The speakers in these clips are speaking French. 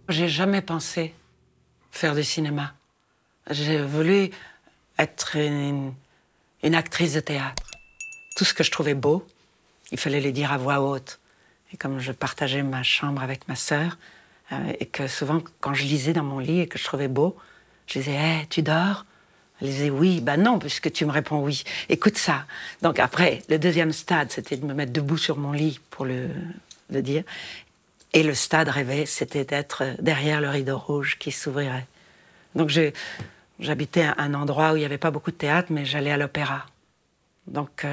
J'ai jamais pensé faire du cinéma. J'ai voulu être une actrice de théâtre. Tout ce que je trouvais beau, il fallait le dire à voix haute. Et comme je partageais ma chambre avec ma sœur, et que souvent, quand je lisais dans mon lit et que je trouvais beau, je disais « Hey, tu dors ?» Elle disait « Oui. » « Ben non, puisque tu me réponds oui. Écoute ça. » Donc après, le deuxième stade, c'était de me mettre debout sur mon lit pour le dire. Et le stade rêvé, c'était d'être derrière le rideau rouge qui s'ouvrirait. Donc j'habitais à un endroit où il n'y avait pas beaucoup de théâtre, mais j'allais à l'opéra. Donc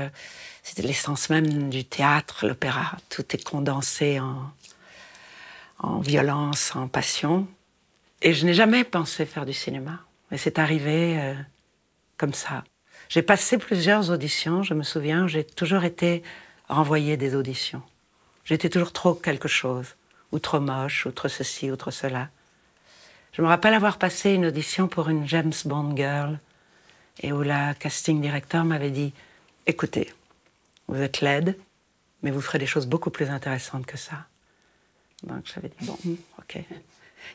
c'était l'essence même du théâtre, l'opéra. Tout est condensé en violence, en passion. Et je n'ai jamais pensé faire du cinéma. Mais c'est arrivé comme ça. J'ai passé plusieurs auditions, je me souviens. J'ai toujours été renvoyée des auditions. J'étais toujours trop quelque chose, ou trop moche, ou trop ceci, ou trop cela. Je me rappelle avoir passé une audition pour une James Bond girl, et où la casting director m'avait dit « Écoutez, vous êtes laide, mais vous ferez des choses beaucoup plus intéressantes que ça. » Donc j'avais dit « Bon, ok. »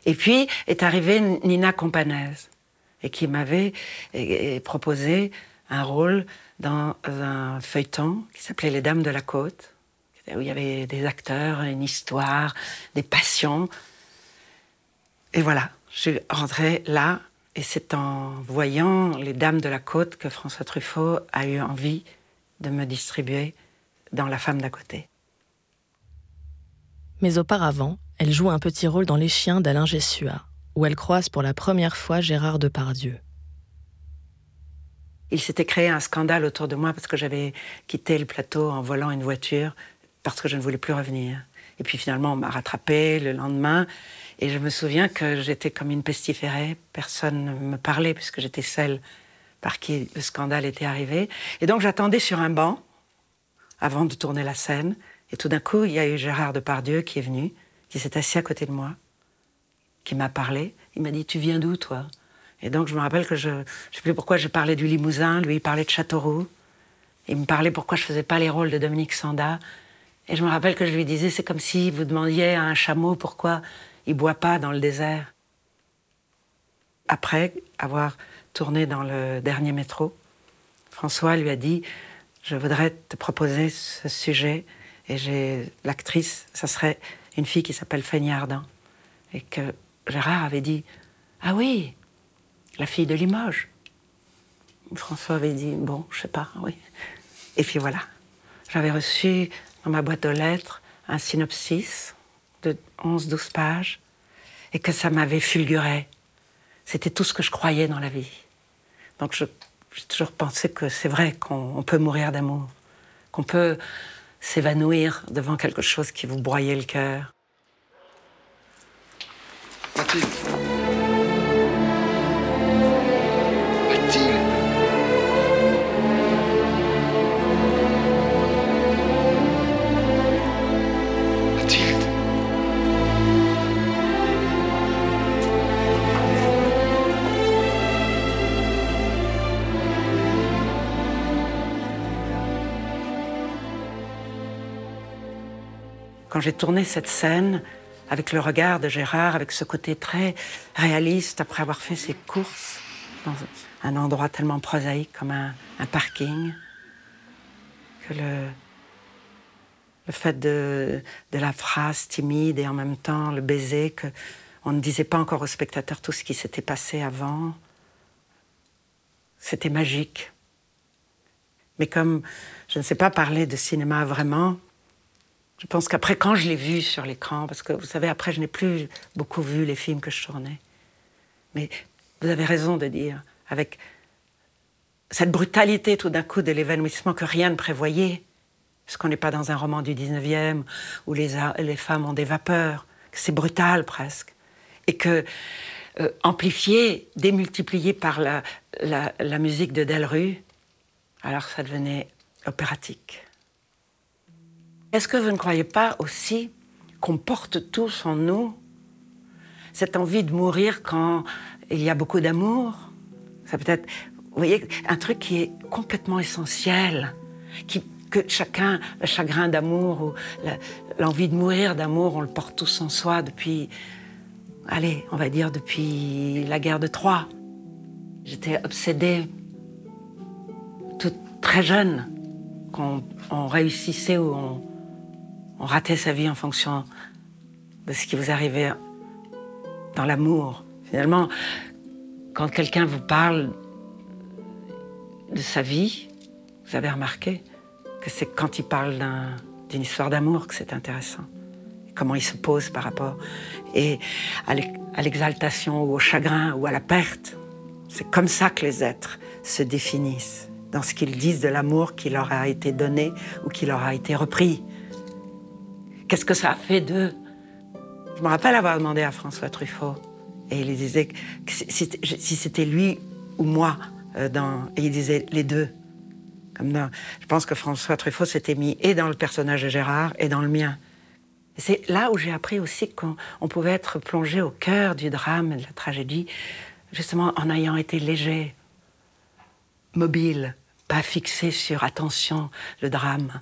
Et puis est arrivée Nina Companese, et qui m'avait proposé un rôle dans un feuilleton qui s'appelait Les Dames de la Côte, où il y avait des acteurs, une histoire, des passions. Et voilà, je suis rentrée là, et c'est en voyant Les Dames de la Côte que François Truffaut a eu envie de me distribuer dans La Femme d'à côté. Mais auparavant, elle joue un petit rôle dans Les Chiens d'Alain Gessua, où elle croise pour la première fois Gérard Depardieu. Il s'était créé un scandale autour de moi parce que j'avais quitté le plateau en volant une voiture parce que je ne voulais plus revenir. Et puis finalement, on m'a rattrapée le lendemain. Et je me souviens que j'étais comme une pestiférée. Personne ne me parlait puisque j'étais celle par qui le scandale était arrivé. Et donc j'attendais sur un banc avant de tourner la scène. Et tout d'un coup, il y a eu Gérard Depardieu qui est venu, qui s'est assis à côté de moi, qui m'a parlé. Il m'a dit « Tu viens d'où, toi ?» Et donc je me rappelle que je ne sais plus pourquoi je parlais du Limousin, lui il parlait de Châteauroux. Il me parlait pourquoi je ne faisais pas les rôles de Dominique Sanda. Et je me rappelle que je lui disais « C'est comme si vous demandiez à un chameau pourquoi il ne boit pas dans le désert. » Après avoir tourné dans le dernier métro, François lui a dit « Je voudrais te proposer ce sujet. » Et l'actrice, ça serait une fille qui s'appelle Fanny Ardant. Et que Gérard avait dit « Ah oui, la fille de Limoges. » François avait dit « Bon, je sais pas, oui. » Et puis voilà. J'avais reçu dans ma boîte aux lettres un synopsis de 11-12 pages et que ça m'avait fulguré. C'était tout ce que je croyais dans la vie. Donc j'ai toujours pensé que c'est vrai qu'on peut mourir d'amour, qu'on peut s'évanouir devant quelque chose qui vous broyait le cœur. Mathilde. Mathilde. Mathilde. Quand j'ai tourné cette scène, avec le regard de Gérard, avec ce côté très réaliste, après avoir fait ses courses dans un endroit tellement prosaïque comme un parking, que le fait de la phrase timide et en même temps le baiser, qu'on ne disait pas encore au spectateur tout ce qui s'était passé avant, c'était magique. Mais comme je ne sais pas parler de cinéma vraiment, je pense qu'après, quand je l'ai vu sur l'écran, parce que vous savez, après, je n'ai plus beaucoup vu les films que je tournais. Mais vous avez raison de dire, avec cette brutalité tout d'un coup de l'évanouissement que rien ne prévoyait, parce qu'on n'est pas dans un roman du 19e où les femmes ont des vapeurs, que c'est brutal presque, et que amplifié, démultiplié par la musique de Delrue, alors ça devenait opératique. Est-ce que vous ne croyez pas aussi qu'on porte tous en nous cette envie de mourir quand il y a beaucoup d'amour? Ça peut être, vous voyez, un truc qui est complètement essentiel, que chacun, le chagrin d'amour ou l'envie de mourir d'amour, on le porte tous en soi depuis allez, on va dire depuis la guerre de Troie. J'étais obsédée, toute très jeune, qu'on réussissait ou on ratait sa vie en fonction de ce qui vous arrivait dans l'amour. Finalement, quand quelqu'un vous parle de sa vie, vous avez remarqué que c'est quand il parle d'une histoire d'amour que c'est intéressant. Comment il se pose par rapport et à l'exaltation ou au chagrin ou à la perte. C'est comme ça que les êtres se définissent, dans ce qu'ils disent de l'amour qui leur a été donné ou qui leur a été repris. Qu'est-ce que ça a fait d'eux? Je me rappelle avoir demandé à François Truffaut, et il disait que si c'était lui ou moi, et il disait les deux. Je pense que François Truffaut s'était mis et dans le personnage de Gérard et dans le mien. Et c'est là où j'ai appris aussi qu'on pouvait être plongé au cœur du drame et de la tragédie, justement en ayant été léger, mobile, pas fixé sur attention, le drame.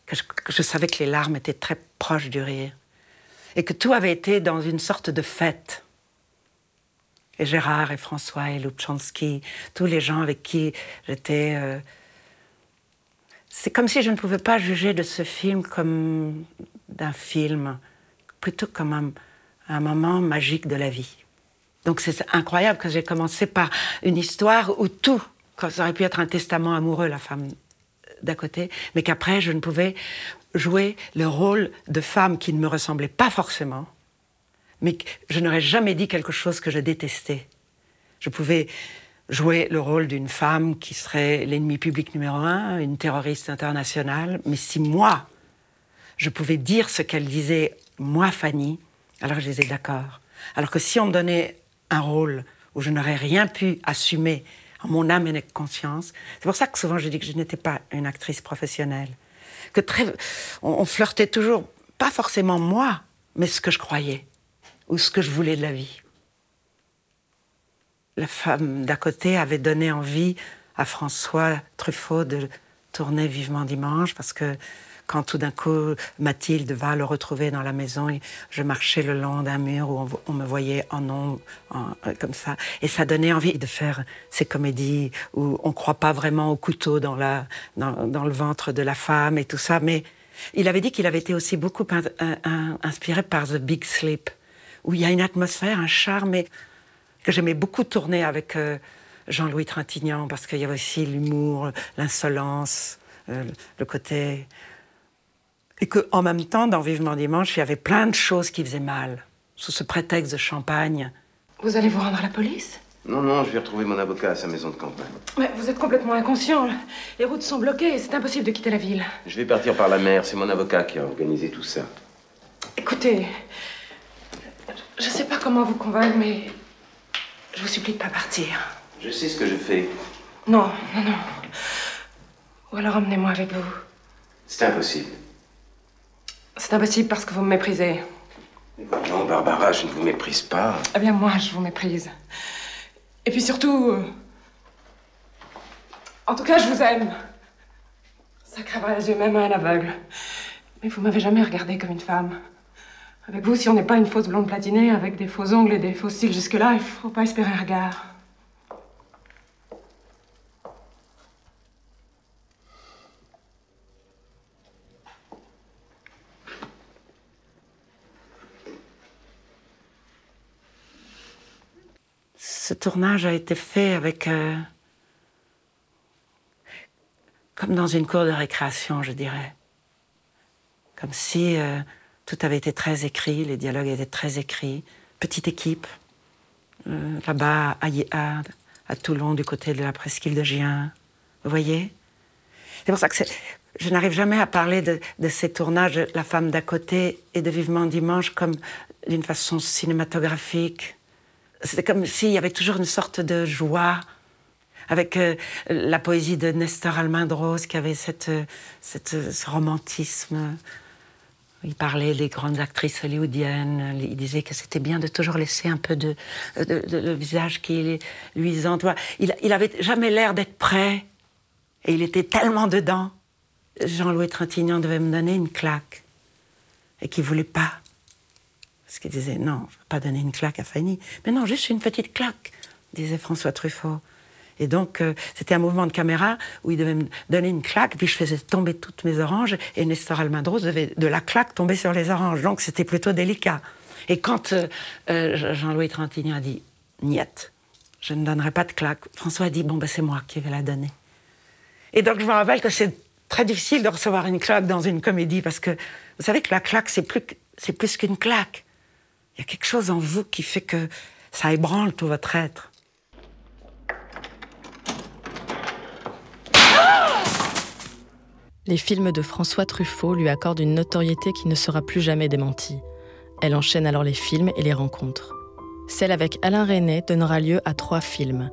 Que je savais que les larmes étaient très proches du rire. Et que tout avait été dans une sorte de fête. Et Gérard et François et Lubchansky, tous les gens avec qui j'étais... C'est comme si je ne pouvais pas juger de ce film comme d'un film, plutôt comme un moment magique de la vie. Donc c'est incroyable que j'ai commencé par une histoire où tout, ça aurait pu être un testament amoureux, la femme d'à côté, mais qu'après je ne pouvais jouer le rôle de femme qui ne me ressemblait pas forcément, mais que je n'aurais jamais dit quelque chose que je détestais. Je pouvais jouer le rôle d'une femme qui serait l'ennemi public numéro 1, une terroriste internationale, mais si moi, je pouvais dire ce qu'elle disait, moi, Fanny, alors je disais d'accord. Alors que si on me donnait un rôle où je n'aurais rien pu assumer en mon âme et conscience, c'est pour ça que souvent je dis que je n'étais pas une actrice professionnelle. Que on flirtait toujours, pas forcément moi, mais ce que je croyais, ou ce que je voulais de la vie. La femme d'à côté avait donné envie à François Truffaut de tourner Vivement Dimanche, parce que quand tout d'un coup Mathilde va le retrouver dans la maison, je marchais le long d'un mur où on me voyait en ombre, comme ça, et ça donnait envie de faire ces comédies où on ne croit pas vraiment au couteau dans le ventre de la femme et tout ça, mais il avait dit qu'il avait été aussi beaucoup inspiré par The Big Sleep, où il y a une atmosphère, un charme, et que j'aimais beaucoup tourner avec Jean-Louis Trintignant, parce qu'il y avait aussi l'humour, l'insolence, le côté... Et qu'en même temps, dans Vivement Dimanche, il y avait plein de choses qui faisaient mal, sous ce prétexte de champagne. Vous allez vous rendre à la police? Non, je vais retrouver mon avocat à sa maison de campagne. Mais vous êtes complètement inconscient. Les routes sont bloquées et c'est impossible de quitter la ville. Je vais partir par la mer, c'est mon avocat qui a organisé tout ça. Écoutez, je sais pas comment vous convaincre, mais je vous supplie de pas partir. Je sais ce que je fais. Non. Ou alors emmenez-moi avec vous. C'est impossible. C'est impossible parce que vous me méprisez. Non, Barbara, je ne vous méprise pas. Eh bien, moi, je vous méprise. Et puis surtout... En tout cas, je vous aime. Ça crèverait les yeux même à un aveugle. Mais vous m'avez jamais regardée comme une femme. Avec vous, si on n'est pas une fausse blonde platinée, avec des faux ongles et des faux cils jusque-là, il faut pas espérer un regard. Ce tournage a été fait avec... comme dans une cour de récréation, je dirais. Comme si tout avait été très écrit, les dialogues étaient très écrits. Petite équipe, là-bas à Toulon, du côté de la presqu'île de Gien. Vous voyez? C'est pour ça que je n'arrive jamais à parler de ces tournages, La femme d'à côté et de Vivement Dimanche, comme d'une façon cinématographique. C'était comme s'il y avait toujours une sorte de joie, avec la poésie de Nestor Almendros, qui avait ce romantisme. Il parlait des grandes actrices hollywoodiennes, il disait que c'était bien de toujours laisser un peu de le visage qui est luisant. Il avait jamais l'air d'être prêt, et il était tellement dedans. Jean-Louis Trintignant devait me donner une claque, et qu'il voulait pas. Parce qu'il disait, non, je ne vais pas donner une claque à Fanny. Mais non, juste une petite claque, disait François Truffaut. Et donc, c'était un mouvement de caméra où il devait me donner une claque, puis je faisais tomber toutes mes oranges, et Nestor Almendros devait, de la claque, tomber sur les oranges. Donc, c'était plutôt délicat. Et quand Jean-Louis Trintignant a dit « Niet, je ne donnerai pas de claque », François a dit « Bon, ben, c'est moi qui vais la donner ». Et donc, je me rappelle que c'est très difficile de recevoir une claque dans une comédie, parce que vous savez que la claque, c'est plus qu'une claque. Il y a quelque chose en vous qui fait que ça ébranle tout votre être. Les films de François Truffaut lui accordent une notoriété qui ne sera plus jamais démentie. Elle enchaîne alors les films et les rencontres. Celle avec Alain Resnais donnera lieu à 3 films.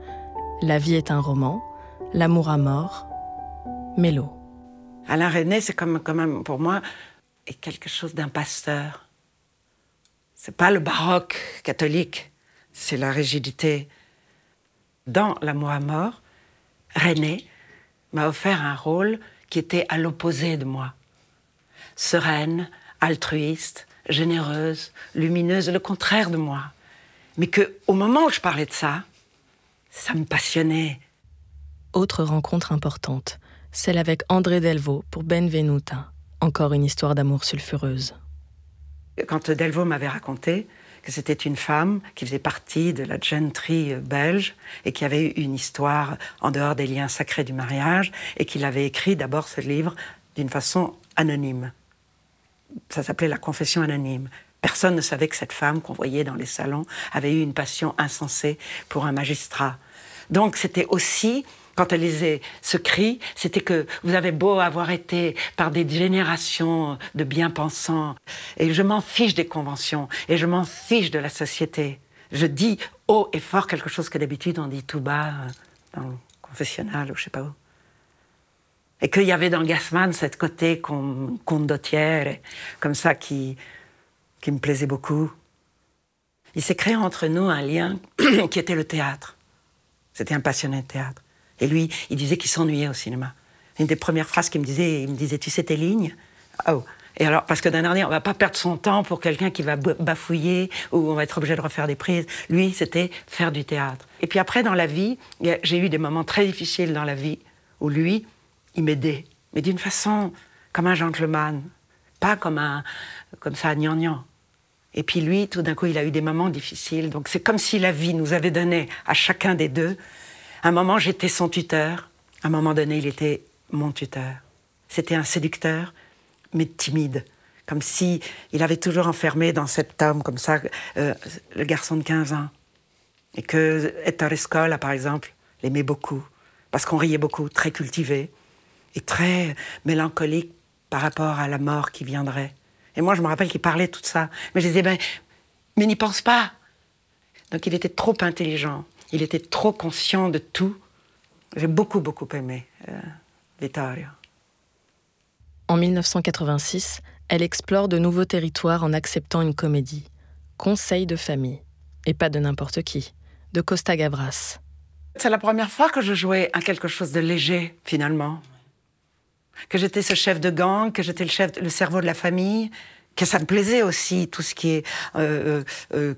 La vie est un roman, L'amour à mort, Mélo. Alain Resnais, c'est quand même, pour moi, quelque chose d'un pasteur. C'est pas le baroque catholique, c'est la rigidité. Dans L'amour à mort, Resnais m'a offert un rôle qui était à l'opposé de moi. Sereine, altruiste, généreuse, lumineuse, le contraire de moi. Mais qu'au moment où je parlais de ça, ça me passionnait. Autre rencontre importante, celle avec André Delvaux pour Benvenuta. Encore une histoire d'amour sulfureuse. Quand Delvaux m'avait raconté que c'était une femme qui faisait partie de la gentry belge et qui avait eu une histoire en dehors des liens sacrés du mariage et qu'il avait écrit d'abord ce livre d'une façon anonyme. Ça s'appelait La Confession anonyme. Personne ne savait que cette femme qu'on voyait dans les salons avait eu une passion insensée pour un magistrat. Donc c'était aussi, quand elle lisait ce cri, c'était que vous avez beau avoir été par des générations de bien-pensants, et je m'en fiche des conventions, et je m'en fiche de la société. Je dis haut et fort quelque chose que d'habitude on dit tout bas dans le confessionnal ou je sais pas où. Et qu'il y avait dans Gassman cette côté condottière, comme ça, qui me plaisait beaucoup. Il s'est créé entre nous un lien qui était le théâtre. C'était un passionné de théâtre. Et lui, il disait qu'il s'ennuyait au cinéma. Une des premières phrases qu'il me disait, tu sais tes lignes ? Oh. Et alors, parce que d'un dernier, on ne va pas perdre son temps pour quelqu'un qui va bafouiller ou on va être obligé de refaire des prises. Lui, c'était faire du théâtre. Et puis après, dans la vie, j'ai eu des moments très difficiles dans la vie où lui, il m'aidait. Mais d'une façon comme un gentleman, pas comme ça, gnangnan. Et puis lui, tout d'un coup, il a eu des moments difficiles. Donc c'est comme si la vie nous avait donné à chacun des deux. À un moment, j'étais son tuteur. À un moment donné, il était mon tuteur. C'était un séducteur, mais timide. Comme si il avait toujours enfermé dans cet homme, comme ça, le garçon de 15 ans. Et que Ettore Scola, par exemple, l'aimait beaucoup. Parce qu'on riait beaucoup, très cultivé. Et très mélancolique par rapport à la mort qui viendrait. Et moi, je me rappelle qu'il parlait tout ça. Mais je disais, mais n'y pense pas. Donc il était trop intelligent. Il était trop conscient de tout. J'ai beaucoup, beaucoup aimé Vittorio. En 1986, elle explore de nouveaux territoires en acceptant une comédie. Conseil de famille. Et pas de n'importe qui. De Costa Gavras. C'est la première fois que je jouais à quelque chose de léger, finalement. Que j'étais ce chef de gang, que j'étais le cerveau de la famille, que ça me plaisait aussi, tout ce qui est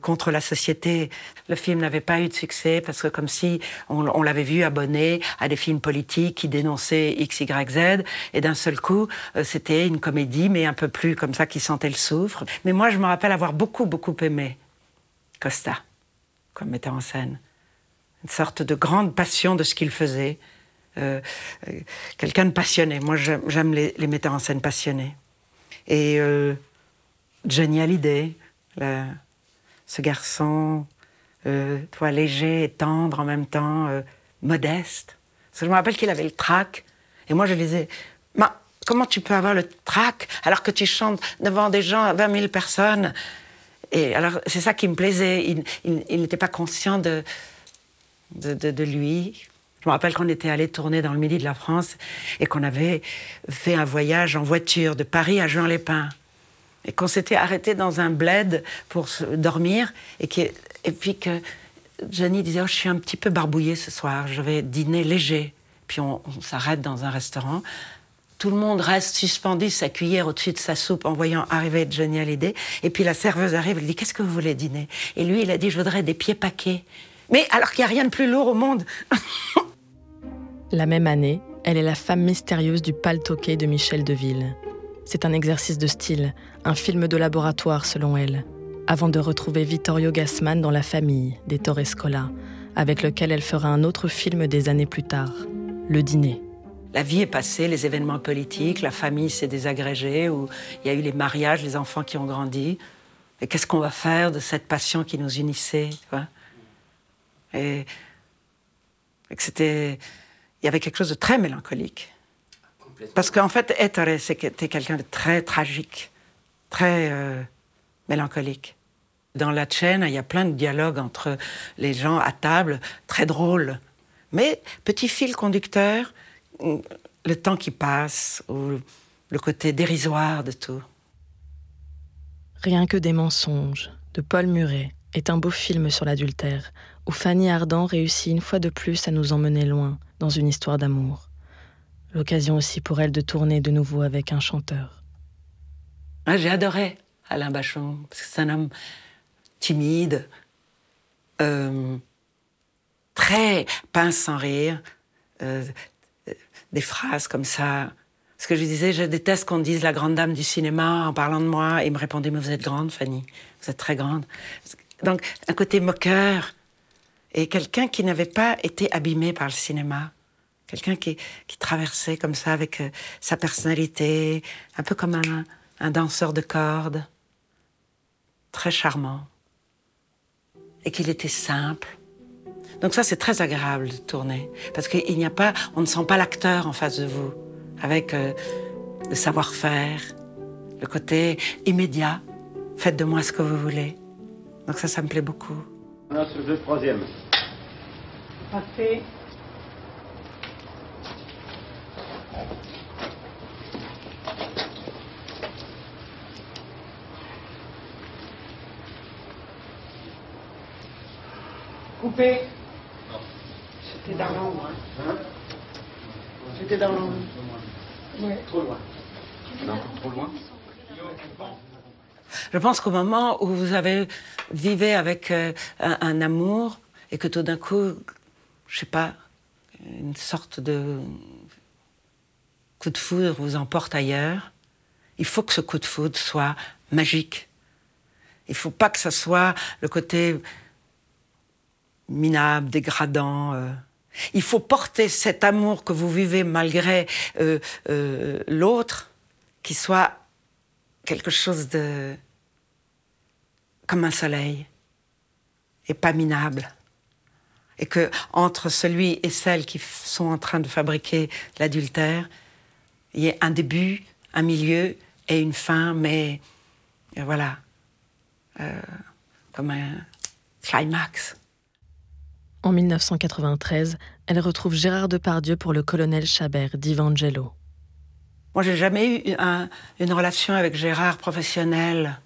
contre la société. Le film n'avait pas eu de succès parce que comme si on l'avait vu abonné à des films politiques qui dénonçaient X, Y, Z, et d'un seul coup, c'était une comédie, mais un peu plus comme ça, qui sentait le soufre. Mais moi, je me rappelle avoir beaucoup, beaucoup aimé Costa, comme metteur en scène. Une sorte de grande passion de ce qu'il faisait. Quelqu'un de passionné. Moi, j'aime les metteurs en scène passionnés. Et Johnny Hallyday, ce garçon, léger et tendre en même temps, modeste. Parce que je me rappelle qu'il avait le trac. Et moi, je lui disais, comment tu peux avoir le trac alors que tu chantes devant des gens, 20 000 personnes? Et alors, c'est ça qui me plaisait. Il n'était pas conscient de lui. Je me rappelle qu'on était allé tourner dans le midi de la France et qu'on avait fait un voyage en voiture de Paris à Juan-les-Pins. Et qu'on s'était arrêté dans un bled pour dormir. Et puis que Johnny disait, je suis un petit peu barbouillé ce soir, je vais dîner léger. Puis on s'arrête dans un restaurant. Tout le monde reste suspendu, sa cuillère au-dessus de sa soupe en voyant arriver Johnny Hallyday. Et puis la serveuse arrive, elle dit « Qu'est-ce que vous voulez dîner ?» Et lui, il a dit « Je voudrais des pieds paquets. » Mais alors qu'il n'y a rien de plus lourd au monde. La même année, elle est la femme mystérieuse du paltoquet de Michel Deville. C'est un exercice de style, un film de laboratoire selon elle, avant de retrouver Vittorio Gassman dans La Famille des Torrescola, avec lequel elle fera un autre film des années plus tard, Le Dîner. La vie est passée, les événements politiques, la famille s'est désagrégée, où il y a eu les mariages, les enfants qui ont grandi. Et qu'est-ce qu'on va faire de cette passion qui nous unissait, tu vois ? Et que c'était... Il y avait quelque chose de très mélancolique. Parce qu'en fait, Ettore, c'était quelqu'un de très tragique, très mélancolique. Dans La Cena, il y a plein de dialogues entre les gens à table, très drôles. Mais petit fil conducteur, le temps qui passe, ou le côté dérisoire de tout. Rien que des mensonges, de Paul Muret, est un beau film sur l'adultère, où Fanny Ardant réussit une fois de plus à nous emmener loin, dans une histoire d'amour. L'occasion aussi pour elle de tourner de nouveau avec un chanteur. Ah, j'ai adoré Alain Bachung, parce que c'est un homme timide, très pince sans rire, des phrases comme ça. Parce que je lui disais, je déteste qu'on dise la grande dame du cinéma en parlant de moi. Et il me répondait, mais vous êtes grande, Fanny, vous êtes très grande. Donc, un côté moqueur. Et quelqu'un qui n'avait pas été abîmé par le cinéma. Quelqu'un qui traversait comme ça avec sa personnalité, un peu comme un danseur de cordes. Très charmant. Et qu'il était simple. Donc ça, c'est très agréable de tourner. Parce qu'il n'y a pas, on ne sent pas l'acteur en face de vous. Avec le savoir-faire, le côté immédiat. Faites de moi ce que vous voulez. Donc ça me plaît beaucoup. Notre jeu troisième. Parfait. Coupé. C'était dans l'ombre. Hein? J'étais dans l'ombre. Oui. Trop loin. Non, trop loin. Je pense qu'au moment où vous vivez avec un amour et que tout d'un coup, je sais pas, une sorte de coup de foudre vous emporte ailleurs, il faut que ce coup de foudre soit magique. Il faut pas que ça soit le côté minable, dégradant. Il faut porter cet amour que vous vivez malgré l'autre, qui soit quelque chose de... comme un soleil, et pas minable. Et que entre celui et celle qui sont en train de fabriquer l'adultère, il y ait un début, un milieu et une fin, mais voilà, comme un climax. En 1993, elle retrouve Gérard Depardieu pour Le Colonel Chabert d'Ivangelo. Moi, j'ai jamais eu une relation avec Gérard professionnelle.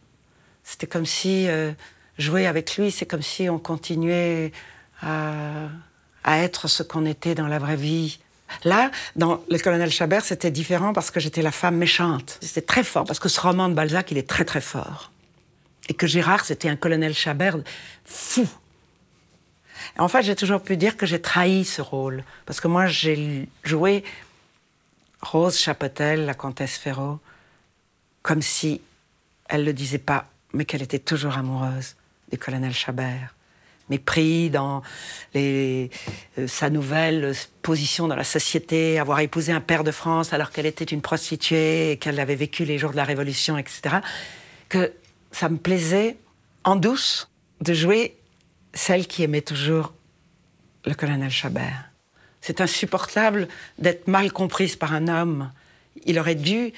C'était comme si jouer avec lui, c'est comme si on continuait à être ce qu'on était dans la vraie vie. Là, dans Le Colonel Chabert, c'était différent parce que j'étais la femme méchante. C'était très fort, parce que ce roman de Balzac, il est très très fort. Et que Gérard, c'était un colonel Chabert fou. En fait, j'ai toujours pu dire que j'ai trahi ce rôle. Parce que moi, j'ai joué Rose Chapotel, la comtesse Ferraud, comme si elle ne le disait pas, mais qu'elle était toujours amoureuse du colonel Chabert. Mais pris dans sa nouvelle position dans la société, avoir épousé un pair de France alors qu'elle était une prostituée et qu'elle avait vécu les jours de la Révolution, etc., que ça me plaisait, en douce, de jouer celle qui aimait toujours le colonel Chabert. C'est insupportable d'être mal comprise par un homme. Il aurait dû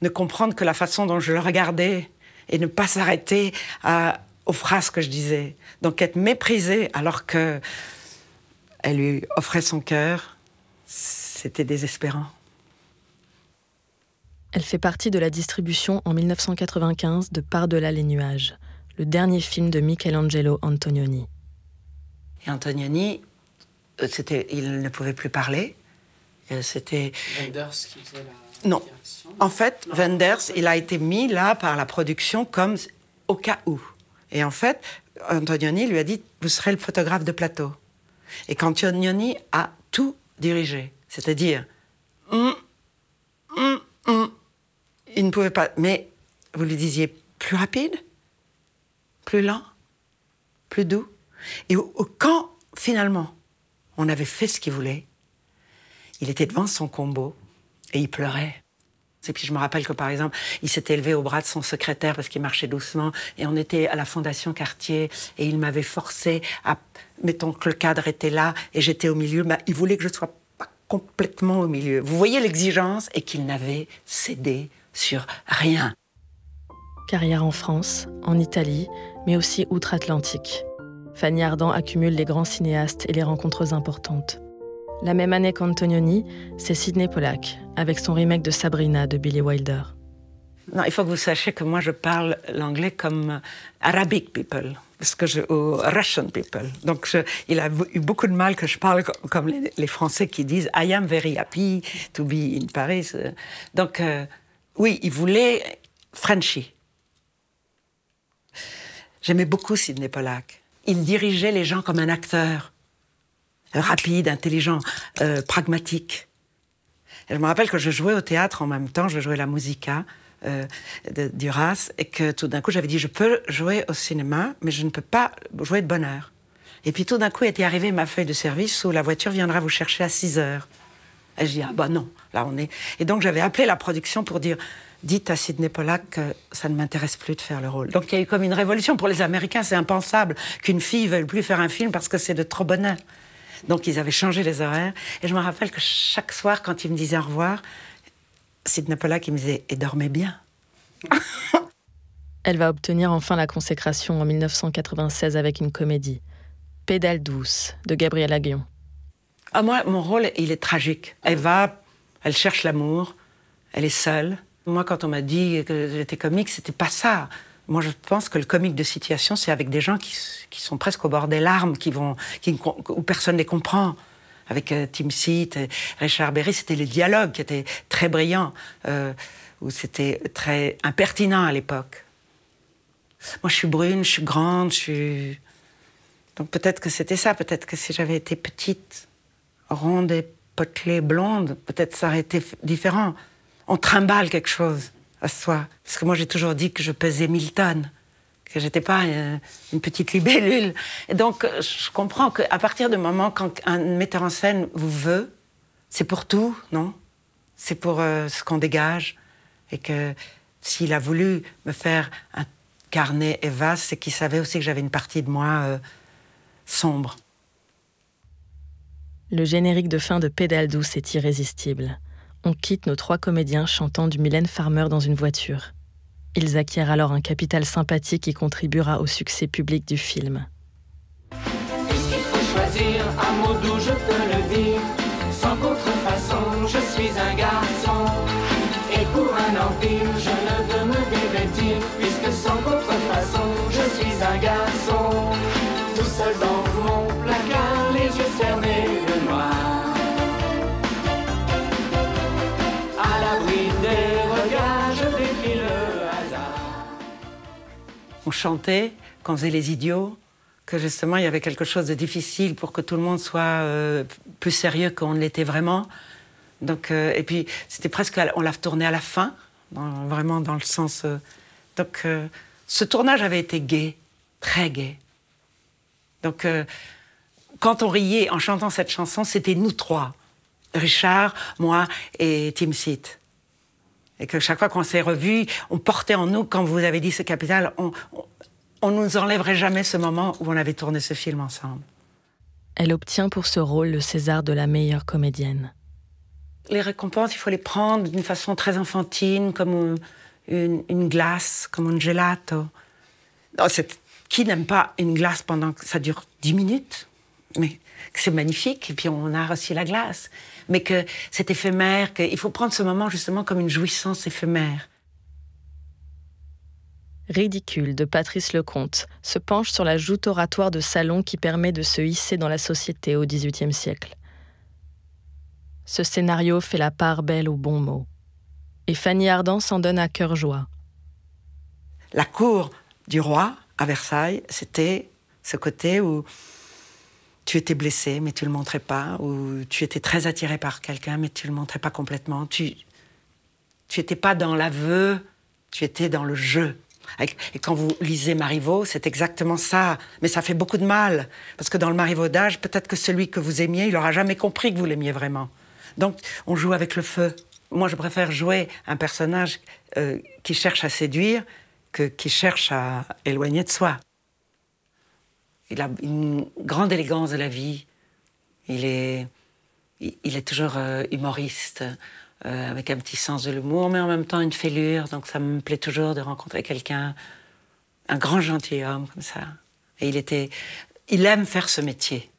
ne comprendre que la façon dont je le regardais et ne pas s'arrêter aux phrases que je disais. Donc être méprisée alors qu'elle lui offrait son cœur, c'était désespérant. Elle fait partie de la distribution en 1995 de Par-delà les nuages, le dernier film de Michelangelo Antonioni. Et Antonioni, il ne pouvait plus parler. C'était... Wenders qui faisait la... Non. En fait, Wenders, il a été mis là par la production comme au cas où. Et en fait, Antonioni lui a dit « Vous serez le photographe de plateau ». Et qu'Antonioni a tout dirigé. C'est-à-dire, il ne pouvait pas... Mais vous lui disiez plus rapide, plus lent, plus doux. Et quand, finalement, on avait fait ce qu'il voulait, il était devant son combo et il pleurait. Et puis je me rappelle que, par exemple, il s'était élevé au bras de son secrétaire parce qu'il marchait doucement. Et on était à la Fondation Cartier et il m'avait forcé à... Mettons que le cadre était là et j'étais au milieu. Il voulait que je ne sois pas complètement au milieu. Vous voyez l'exigence, et qu'il n'avait cédé sur rien. Carrière en France, en Italie, mais aussi outre-Atlantique. Fanny Ardant accumule les grands cinéastes et les rencontres importantes. La même année qu'Antonioni, c'est Sydney Pollack, avec son remake de Sabrina de Billy Wilder. Non, il faut que vous sachiez que moi je parle l'anglais comme Arabic people, ou Russian people. Donc il a eu beaucoup de mal que je parle comme les Français qui disent I am very happy to be in Paris. Donc oui, il voulait Frenchy. J'aimais beaucoup Sydney Pollack. Il dirigeait les gens comme un acteur. Rapide, intelligent, pragmatique. Et je me rappelle que je jouais au théâtre en même temps, je jouais la musica de Duras, et que tout d'un coup j'avais dit je peux jouer au cinéma, mais je ne peux pas jouer de bonne heure. Et puis tout d'un coup était arrivée ma feuille de service où la voiture viendra vous chercher à 6h. Et je dis ah bah non, là on est... Et donc j'avais appelé la production pour dire dites à Sydney Pollack que ça ne m'intéresse plus de faire le rôle. Donc il y a eu comme une révolution. Pour les Américains, c'est impensable qu'une fille ne veuille plus faire un film parce que c'est de trop bonne heure. Donc ils avaient changé les horaires. Et je me rappelle que chaque soir, quand ils me disaient au revoir, Sydney Pollack, il me disait « Et dormez bien ». Elle va obtenir enfin la consécration en 1996 avec une comédie, Pédale douce, de Gabrielle Aghion. Ah, moi, mon rôle, il est tragique. Elle cherche l'amour, elle est seule. Moi, quand on m'a dit que j'étais comique, c'était pas ça. Moi, je pense que le comique de situation, c'est avec des gens qui sont presque au bord des larmes, où personne ne les comprend. Avec Tim Seat, Richard Berry, c'était les dialogues qui étaient très brillants, où c'était très impertinent à l'époque. Moi, je suis brune, je suis grande, Donc peut-être que c'était ça, peut-être que si j'avais été petite, ronde et potelée, blonde, peut-être ça aurait été différent. On trimballe quelque chose à soi. Parce que moi, j'ai toujours dit que je pesais 1000 tonnes, que j'étais pas une petite libellule. Et donc, je comprends qu'à partir du moment quand un metteur en scène vous veut, c'est pour tout, non? C'est pour ce qu'on dégage. Et que s'il a voulu me faire un carnet Eva, c'est qu'il savait aussi que j'avais une partie de moi sombre. Le générique de fin de Pédale douce est irrésistible. On quitte nos 3 comédiens chantant du Mylène Farmer dans une voiture. Ils acquièrent alors un capital sympathie qui contribuera au succès public du film. Puisqu'il faut choisir un mot doux, je peux le dire. Sans contrefaçon, je suis un garçon. Et pour un empire, je ne veux me dévêtir. Puisque sans contrefaçon, je suis un garçon. Tout seul dans mon placard, les yeux fermés de noir. À l'abri des regards, je défie le hasard. On chantait, qu'on faisait les idiots, que justement il y avait quelque chose de difficile pour que tout le monde soit plus sérieux qu'on ne l'était vraiment. Donc, et puis c'était presque, on l'a tourné à la fin, vraiment dans le sens... donc ce tournage avait été gai, très gai. Donc quand on riait en chantant cette chanson, c'était nous 3. Richard, moi et Tim Seat. Et que chaque fois qu'on s'est revus, on portait en nous, quand vous avez dit ce capital, on ne nous enlèverait jamais ce moment où on avait tourné ce film ensemble. Elle obtient pour ce rôle le César de la meilleure comédienne. Les récompenses, il faut les prendre d'une façon très enfantine, comme une glace, comme un gelato. Non, qui n'aime pas une glace pendant que ça dure 10 minutes? Mais c'est magnifique, et puis on a aussi la glace. Mais que c'est éphémère, qu'il faut prendre ce moment justement comme une jouissance éphémère. Ridicule de Patrice Lecomte se penche sur la joute oratoire de salon qui permet de se hisser dans la société au XVIIIe siècle. Ce scénario fait la part belle aux bons mots. Et Fanny Ardant s'en donne à cœur joie. La cour du roi, à Versailles, c'était ce côté où tu étais blessé, mais tu ne le montrais pas, où tu étais très attiré par quelqu'un, mais tu ne le montrais pas complètement. Tu n'étais pas dans l'aveu, tu étais dans le jeu. Et quand vous lisez Marivaux, c'est exactement ça. Mais ça fait beaucoup de mal, parce que dans le marivaudage, peut-être que celui que vous aimiez, il n'aura jamais compris que vous l'aimiez vraiment. Donc, on joue avec le feu. Moi, je préfère jouer un personnage qui cherche à séduire que qui cherche à éloigner de soi. Il a une grande élégance de la vie. Il est toujours humoriste, avec un petit sens de l'humour, mais en même temps une fêlure. Donc ça me plaît toujours de rencontrer quelqu'un, un grand gentilhomme comme ça. Et il aime faire ce métier.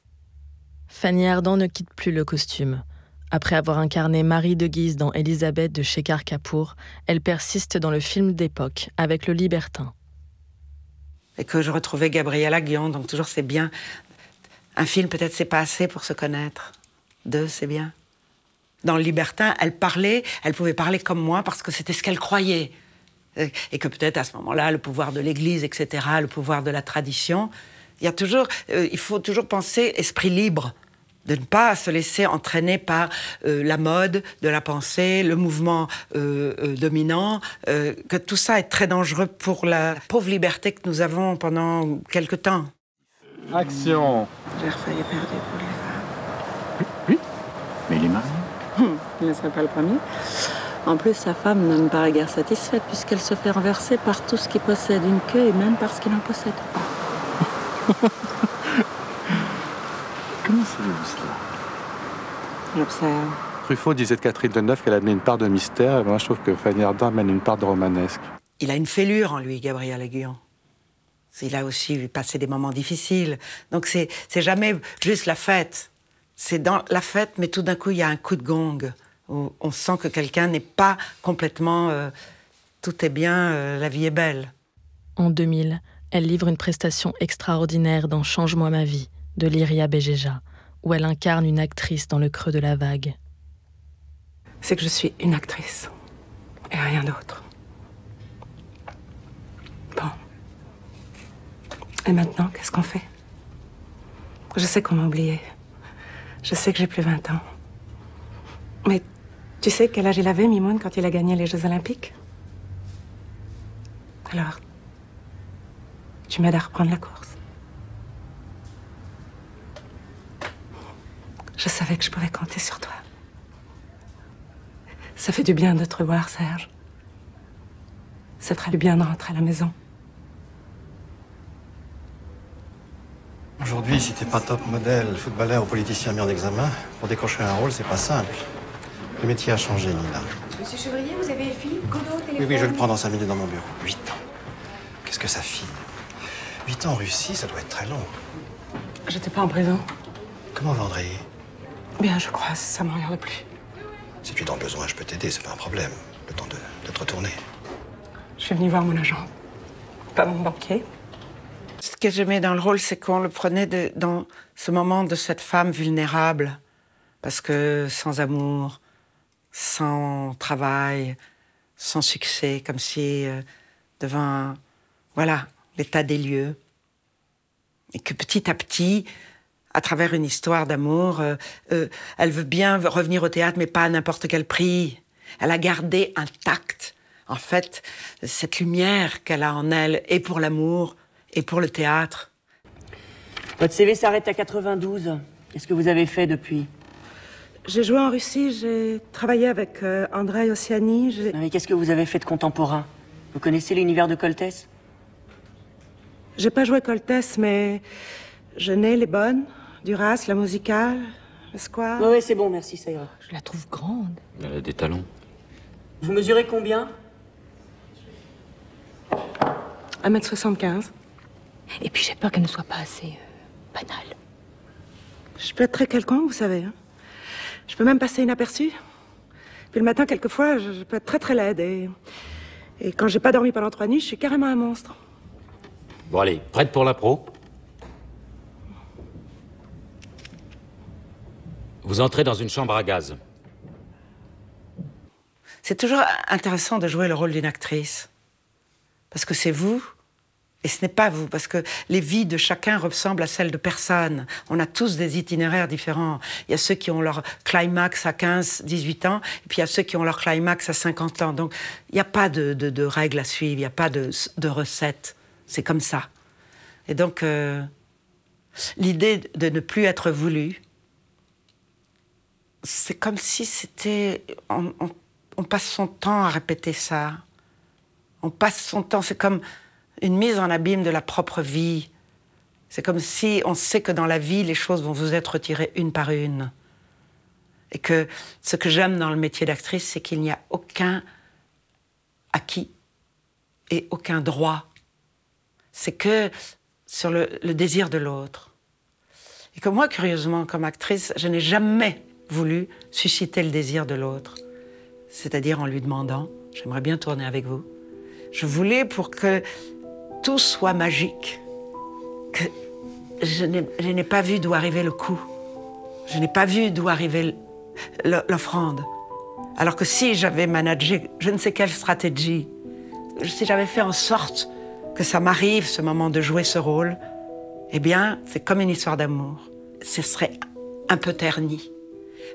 Fanny Ardant ne quitte plus le costume. Après avoir incarné Marie de Guise dans Élisabeth de Shekhar Kapur, elle persiste dans le film d'époque avec Le Libertin. Et que je retrouvais Gabriel Aguillon, donc toujours c'est bien. Un film, peut-être, c'est pas assez pour se connaître. 2, c'est bien. Dans Le Libertin, elle pouvait parler comme moi parce que c'était ce qu'elle croyait. Et que peut-être à ce moment-là, le pouvoir de l'Église, etc., le pouvoir de la tradition, il faut toujours penser esprit libre, de ne pas se laisser entraîner par la mode de la pensée, le mouvement dominant, que tout ça est très dangereux pour la pauvre liberté que nous avons pendant quelque temps. Action. J'ai refailli perdre pour les femmes. Oui, mais il est marié. Il ne serait pas le premier. En plus, sa femme ne me paraît guère satisfaite puisqu'elle se fait renverser par tout ce qui possède une queue et même par ce qui n'en possède pas. Comment savez-vous cela? J'observe. Truffaut disait de Catherine Deneuve qu'elle amenait une part de mystère, et moi je trouve que Fanny Ardant amène une part de romanesque. Il a une fêlure en lui, Gabriel Aguillon. Il a aussi passé des moments difficiles. Donc c'est jamais juste la fête. C'est dans la fête, mais tout d'un coup, il y a un coup de gong, où on sent que quelqu'un n'est pas complètement... tout est bien, la vie est belle. En 2000, elle livre une prestation extraordinaire dans Change-moi ma vie, de Lyria Begeja, où elle incarne une actrice dans le creux de la vague. C'est que je suis une actrice, et rien d'autre. Bon. Et maintenant, qu'est-ce qu'on fait? Je sais qu'on m'a oubliée. Je sais que j'ai plus 20 ans. Mais tu sais quel âge il avait, Mimoun, quand il a gagné les Jeux Olympiques? Alors, tu m'aides à reprendre la course. Je savais que je pouvais compter sur toi. Ça fait du bien de te revoir, Serge. Ça ferait du bien de rentrer à la maison. Aujourd'hui, si t'es pas top modèle, footballeur ou politicien mis en examen, pour décrocher un rôle, c'est pas simple. Le métier a changé, Nina. Monsieur Chevrier, vous avez Philippe Godot au téléphone? Oui, je le prends dans 5 minutes dans mon bureau. 8 ans. Qu'est-ce que ça file? 8 ans en Russie, ça doit être très long. J'étais pas en prison. Comment Vendré? Bien, je crois, ça me regarde plus. Si tu es dans le besoin, je peux t'aider, c'est pas un problème. Le temps de te retourner. Je suis venue voir mon agent, pas mon banquier. Ce que j'aimais dans le rôle, c'est qu'on le prenait dans ce moment de cette femme vulnérable. Parce que sans amour, sans travail, sans succès, comme si devant, voilà, l'état des lieux. Et que petit à petit, à travers une histoire d'amour, elle veut bien revenir au théâtre, mais pas à n'importe quel prix. Elle a gardé intacte, en fait, cette lumière qu'elle a en elle, et pour l'amour, et pour le théâtre. Votre CV s'arrête à 92. Qu'est-ce que vous avez fait depuis? J'ai joué en Russie, j'ai travaillé avec Andrei Ossiani. Mais qu'est-ce que vous avez fait de contemporain? Vous connaissez l'univers de Coltès? J'ai pas joué Coltès, mais Genet, Les Bonnes, Duras, La Musicale, le Square. Oui, c'est bon, merci, ça ira. Je la trouve grande. Elle a des talons. Vous mesurez combien? 1m75. Et puis j'ai peur qu'elle ne soit pas assez banale. Je peux être très quelconque, vous savez. Hein. Je peux même passer inaperçue. Puis le matin, quelquefois, je peux être très très laide. Et quand j'ai pas dormi pendant 3 nuits, je suis carrément un monstre. Bon allez, prête pour la pro? Vous entrez dans une chambre à gaz. C'est toujours intéressant de jouer le rôle d'une actrice. Parce que c'est vous, et ce n'est pas vous. Parce que les vies de chacun ressemblent à celles de personne. On a tous des itinéraires différents. Il y a ceux qui ont leur climax à 15, 18 ans, et puis il y a ceux qui ont leur climax à 50 ans. Donc, il n'y a pas de règles à suivre, il n'y a pas de recettes. C'est comme ça. Et donc, l'idée de ne plus être voulu, c'est comme si c'était... On passe son temps à répéter ça. On passe son temps, c'est comme une mise en abîme de la propre vie. C'est comme si on sait que dans la vie, les choses vont vous être retirées une par une. Et que ce que j'aime dans le métier d'actrice, c'est qu'il n'y a aucun acquis et aucun droit. C'est que sur le désir de l'autre. Et que moi, curieusement, comme actrice, je n'ai jamais voulu susciter le désir de l'autre. C'est-à-dire en lui demandant « j'aimerais bien tourner avec vous ». Je voulais pour que tout soit magique, que je n'ai pas vu d'où arrivait le coup. Je n'ai pas vu d'où arrivait l'offrande. Alors que si j'avais managé je ne sais quelle stratégie, si j'avais fait en sorte que ça m'arrive, ce moment de jouer ce rôle, eh bien, c'est comme une histoire d'amour. Ce serait un peu terni.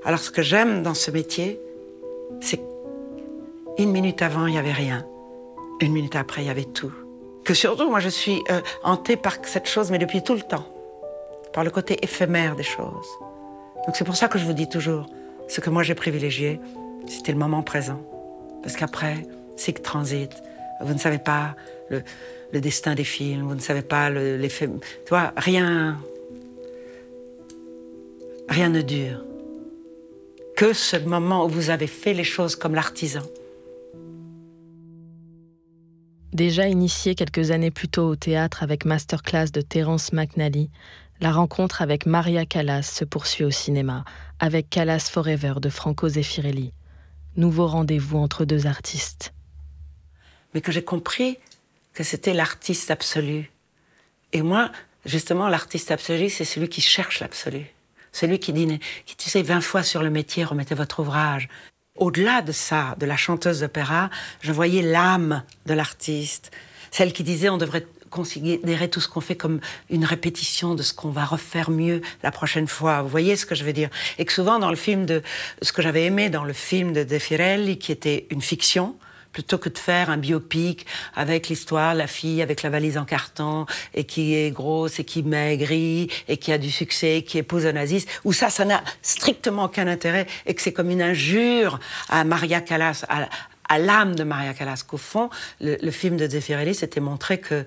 Alors, ce que j'aime dans ce métier, c'est qu'une minute avant, il n'y avait rien. Une minute après, il y avait tout. Que surtout, moi, je suis hantée par cette chose, mais depuis tout le temps. Par le côté éphémère des choses. Donc, c'est pour ça que je vous dis toujours, ce que moi j'ai privilégié, c'était le moment présent. Parce qu'après, c'est que transit. Vous ne savez pas le destin des films, vous ne savez pas l'effet... Tu vois, rien ne dure. Que ce moment où vous avez fait les choses comme l'artisan. Déjà initiée quelques années plus tôt au théâtre avec Masterclass de Terrence McNally, la rencontre avec Maria Callas se poursuit au cinéma, avec Callas Forever de Franco Zeffirelli. Nouveau rendez-vous entre deux artistes. Mais que j'ai compris que c'était l'artiste absolu. Et moi, justement, l'artiste absolu, c'est celui qui cherche l'absolu. Celui qui dit, tu sais, 20 fois sur le métier, remettez votre ouvrage. Au-delà de ça, de la chanteuse d'opéra, je voyais l'âme de l'artiste. Celle qui disait, on devrait considérer tout ce qu'on fait comme une répétition de ce qu'on va refaire mieux la prochaine fois. Vous voyez ce que je veux dire? Et que souvent, dans le film ce que j'avais aimé dans le film de Zeffirelli, qui était une fiction, plutôt que de faire un biopic avec l'histoire, la fille avec la valise en carton, et qui est grosse, et qui maigrit, et qui a du succès, qui épouse un naziste, où ça n'a strictement aucun intérêt, et que c'est comme une injure à Maria Callas, à l'âme de Maria Callas, qu'au fond, le film de Zeffirelli s'était montré que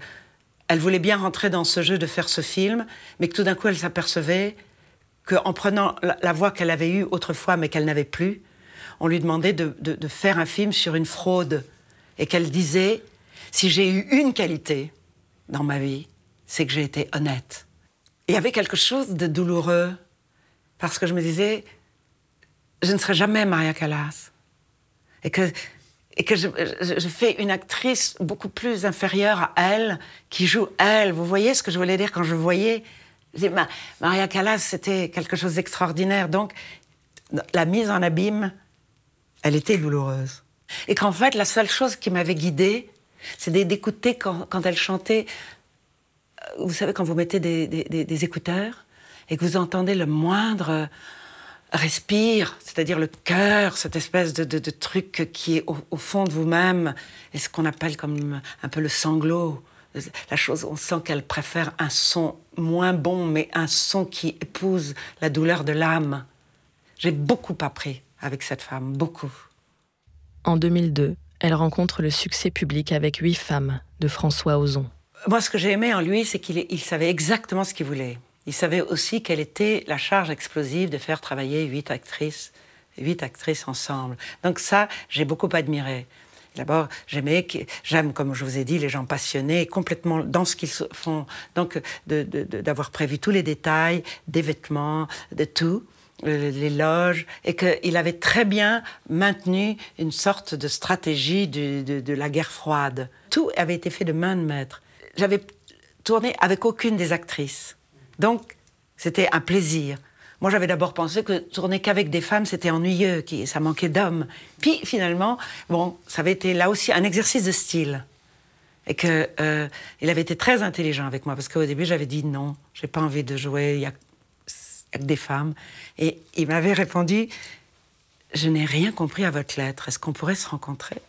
elle voulait bien rentrer dans ce jeu de faire ce film, mais que tout d'un coup, elle s'apercevait qu'en prenant la voix qu'elle avait eue autrefois, mais qu'elle n'avait plus, on lui demandait de faire un film sur une fraude. Et qu'elle disait, si j'ai eu une qualité dans ma vie, c'est que j'ai été honnête. Et il y avait quelque chose de douloureux, parce que je me disais, je ne serai jamais Maria Callas. Et que je fais une actrice beaucoup plus inférieure à elle, qui joue elle. Vous voyez ce que je voulais dire quand je voyais? Maria Callas, c'était quelque chose d'extraordinaire. Donc, la mise en abîme, elle était douloureuse. Et qu'en fait, la seule chose qui m'avait guidée, c'est d'écouter quand elle chantait. Vous savez, quand vous mettez des écouteurs et que vous entendez le moindre respire, c'est-à-dire le cœur, cette espèce de truc qui est au fond de vous-même, et ce qu'on appelle comme un peu le sanglot. La chose, on sent qu'elle préfère un son moins bon, mais un son qui épouse la douleur de l'âme. J'ai beaucoup appris avec cette femme, beaucoup. En 2002, elle rencontre le succès public avec 8 femmes de François Ozon. Moi, ce que j'ai aimé en lui, c'est qu'il savait exactement ce qu'il voulait. Il savait aussi quelle était la charge explosive de faire travailler 8 actrices ensemble. Donc ça, j'ai beaucoup admiré. D'abord, j'aime, comme je vous ai dit, les gens passionnés, complètement dans ce qu'ils font. Donc, d'avoir prévu tous les détails, des vêtements, de tout. Les loges, et qu'il avait très bien maintenu une sorte de stratégie de la guerre froide. Tout avait été fait de main de maître. J'avais tourné avec aucune des actrices. Donc, c'était un plaisir. Moi, j'avais d'abord pensé que tourner qu'avec des femmes, c'était ennuyeux, ça manquait d'hommes. Puis, finalement, bon, ça avait été là aussi un exercice de style. Et qu'il avait été très intelligent avec moi, parce qu'au début, j'avais dit non, j'ai pas envie de jouer, il y a que des femmes. Et il m'avait répondu, je n'ai rien compris à votre lettre, est-ce qu'on pourrait se rencontrer?